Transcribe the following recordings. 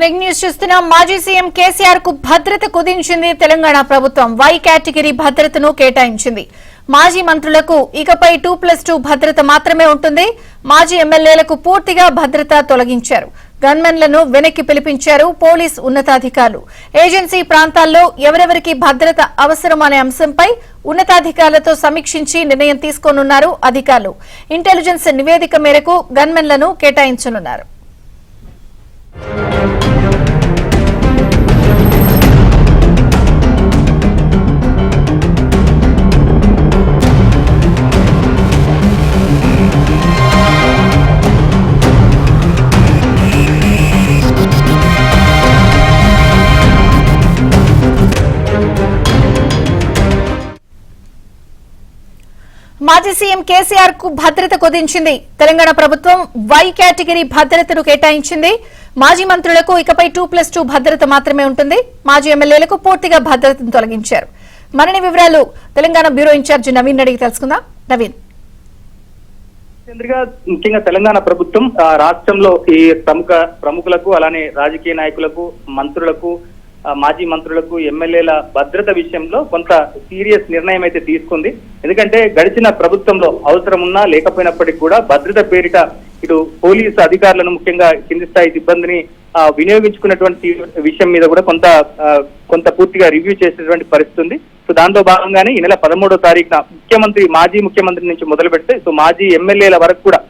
Break news చూస్తున్నాం. మాజీ CM KCR కు భద్రత కుదించింది తెలంగాణ ప్రభుత్వం. వై కేటగిరీ భద్రతను కేటాయించింది. మాజీ మంత్రులకు ఇకపై 2+2 భద్రత మాత్రమే ఉంటుంది. మాజీ ఎమ్మెల్యేలకు పూర్తిగా భద్రత తొలగించారు. గన్మెన్లను వెనక్కి పిలిపించారు పోలీస్ ఉన్నతాధికారులు. ఏజెన్సీ ప్రాంతాల్లో ఎవరెవరికి భద్రత అవసరమనే అంశంపై ఉన్నతాధికారులతో సమీక్షించి నిర్ణయం తీసుకోనున్నారు అధికారులు. ఇంటెలిజెన్స్ నివేదిక మేరకు గన్మెన్లను కేటాయించనున్నారు. మాజీ సీఎం కేసీఆర్ కు భద్రత కుదించింది తెలంగాణ ప్రభుత్వం. వై కేటగిరీ భద్రతను కేటాయించింది. మాజీ మంత్రులకు ఇకపై 2+2 భద్రత మాత్రమే ఉంటుంది. మాజీ ఎమ్మెల్యేలకు పూర్తిగా భద్రతను తొలగించారు. మరిన్ని వివరాలు తెలంగాణ బ్యూరో ఇన్ఛార్జ్ నవీన్ అడిగి తెలుసుకుందాం. నవీన్, ముఖ్యంగా తెలంగాణ ప్రభుత్వం రాష్ట్రంలో ఈ ప్రముఖులకు అలానే రాజకీయ నాయకులకు, మంత్రులకు, మాజీ మంత్రులకు, ఎమ్మెల్యేల భద్రత విషయంలో కొంత సీరియస్ నిర్ణయం అయితే తీసుకుంది. ఎందుకంటే గడిచిన ప్రభుత్వంలో అవసరం ఉన్నా లేకపోయినప్పటికీ కూడా భద్రత పేరిట ఇటు పోలీసు అధికారులను, ముఖ్యంగా కింది స్థాయి సిబ్బందిని వినియోగించుకున్నటువంటి విషయం మీద కూడా కొంత పూర్తిగా రివ్యూ చేసేటువంటి పరిస్థితి ఉంది. సో దాంట్లో భాగంగానే ఈ నెల 13వ తారీఖున మాజీ ముఖ్యమంత్రి నుంచి మొదలు పెడితే మాజీ ఎమ్మెల్యేల వరకు కూడా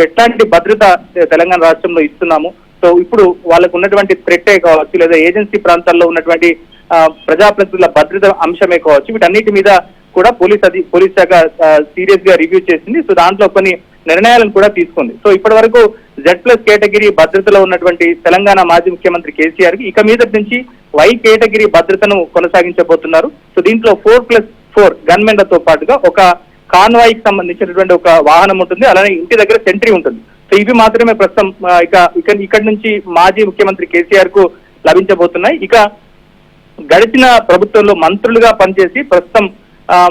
ఎట్లాంటి భద్రత తెలంగాణ రాష్ట్రంలో ఇస్తున్నాము. సో ఇప్పుడు వాళ్ళకు ఉన్నటువంటి థ్రెట్టే కావచ్చు, లేదా ఏజెన్సీ ప్రాంతాల్లో ఉన్నటువంటి ప్రజాప్రతినిధుల భద్రత అంశమే కావచ్చు, వీటన్నిటి మీద కూడా పోలీస్ శాఖ సీరియస్ గా రివ్యూ చేసింది. సో దాంట్లో కొన్ని నిర్ణయాలను కూడా తీసుకుంది. సో ఇప్పటి వరకు Z+ కేటగిరీ భద్రతలో ఉన్నటువంటి తెలంగాణ మాజీ ముఖ్యమంత్రి కేసీఆర్ కి ఇక మీద నుంచి వై కేటగిరీ భద్రతను కొనసాగించబోతున్నారు. సో దీంట్లో 4+4 గన్మెన్లతో పాటుగా ఒక కాన్వాయ్ కి సంబంధించినటువంటి ఒక వాహనం ఉంటుంది, అలానే ఇంటి దగ్గర సెంట్రీ ఉంటుంది. సో ఇవి మాత్రమే ప్రస్తుతం ఇక్కడి నుంచి మాజీ ముఖ్యమంత్రి కేసీఆర్ కు లభించబోతున్నాయి. ఇక గడిచిన ప్రభుత్వంలో మంత్రులుగా పనిచేసి ప్రస్తుతం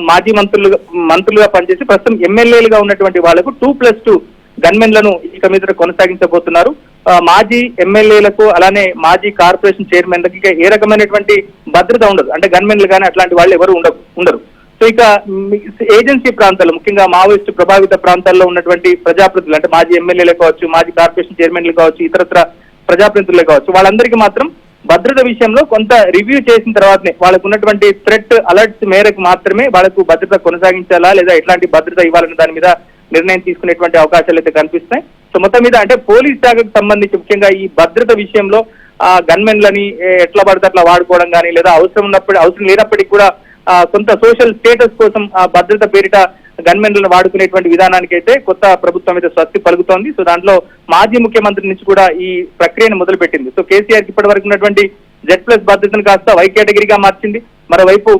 మాజీ మంత్రులుగా పనిచేసి ప్రస్తుతం ఎమ్మెల్యేలుగా ఉన్నటువంటి వాళ్లకు 2+2 గన్మెన్లను ఇక మీద కొనసాగించబోతున్నారు. మాజీ ఎమ్మెల్యేలకు అలానే మాజీ కార్పొరేషన్ చైర్మన్లకి ఇక ఏ రకమైనటువంటి భద్రత ఉండదు. అంటే గన్మెన్లు కానీ అట్లాంటి వాళ్ళు ఎవరు ఉండరు. సో ఇక ఏజెన్సీ ప్రాంతాల్లో, ముఖ్యంగా మావోయిస్టు ప్రభావిత ప్రాంతాల్లో ఉన్నటువంటి ప్రజాప్రతినిధులు, అంటే మాజీ ఎమ్మెల్యేలే కావచ్చు, మాజీ కార్పొరేషన్ చైర్మన్లు కావచ్చు, ఇతరత్ర ప్రజాప్రతినిధులే కావచ్చు, వాళ్ళందరికీ మాత్రం భద్రత విషయంలో కొంత రివ్యూ చేసిన తర్వాతనే వాళ్ళకు ఉన్నటువంటి థ్రెట్ అలర్ట్స్ మేరకు మాత్రమే వాళ్ళకు భద్రత కొనసాగించాలా లేదా ఎట్లాంటి భద్రత ఇవ్వాలనే దాని మీద నిర్ణయం తీసుకునేటువంటి అవకాశాలు అయితే కనిపిస్తున్నాయి. సో మొత్తం మీద అంటే పోలీస్ శాఖకు సంబంధించి ముఖ్యంగా ఈ భద్రత విషయంలో గన్మెన్లని ఎట్లా పడితే అట్లా వాడుకోవడం కానీ, లేదా అవసరం లేనప్పటికీ కూడా కొంత సోషల్ స్టేటస్ కోసం భద్రత పేరిట గన్మెన్లను వాడుకునేటువంటి విధానానికి అయితే కొత్త ప్రభుత్వం అయితే స్వస్తి పలుకుతోంది. సో దాంట్లో మాజీ ముఖ్యమంత్రి నుంచి కూడా ఈ ప్రక్రియను మొదలుపెట్టింది. సో కేసీఆర్ ఇప్పటి వరకు ఉన్నటువంటి Z+ భద్రతను కాస్త వై కేటగిరీగా మార్చింది. మరోవైపు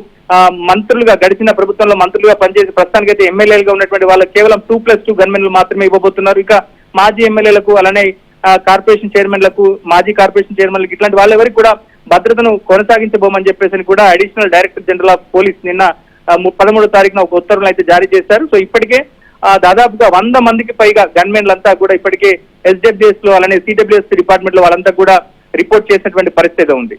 మంత్రులుగా గడిచిన ప్రభుత్వంలో మంత్రులుగా పనిచేసి ప్రస్తుతానికైతే ఎమ్మెల్యేలుగా ఉన్నటువంటి వాళ్ళకి కేవలం 2+2 గన్మెన్లు మాత్రమే ఇవ్వబోతున్నారు. ఇక మాజీ ఎమ్మెల్యేలకు అలానే కార్పొరేషన్ చైర్మన్లకు, మాజీ కార్పొరేషన్ చైర్మన్లకు ఇట్లాంటి వాళ్ళెవరికి కూడా భద్రతను కొనసాగించబోమని చెప్పేసి కూడా additional director general of police నిన్న 13వ తారీఖున ఒక ఉత్తర్వులు అయితే జారీ చేశారు. సో ఇప్పటికే దాదాపుగా 100 మందికి పైగా గన్మెన్లంతా కూడా ఇప్పటికే SWS లో అలానే CWS డిపార్ట్మెంట్ లో వాళ్ళంతా కూడా రిపోర్ట్ చేసినటువంటి పరిస్థితి ఉంది.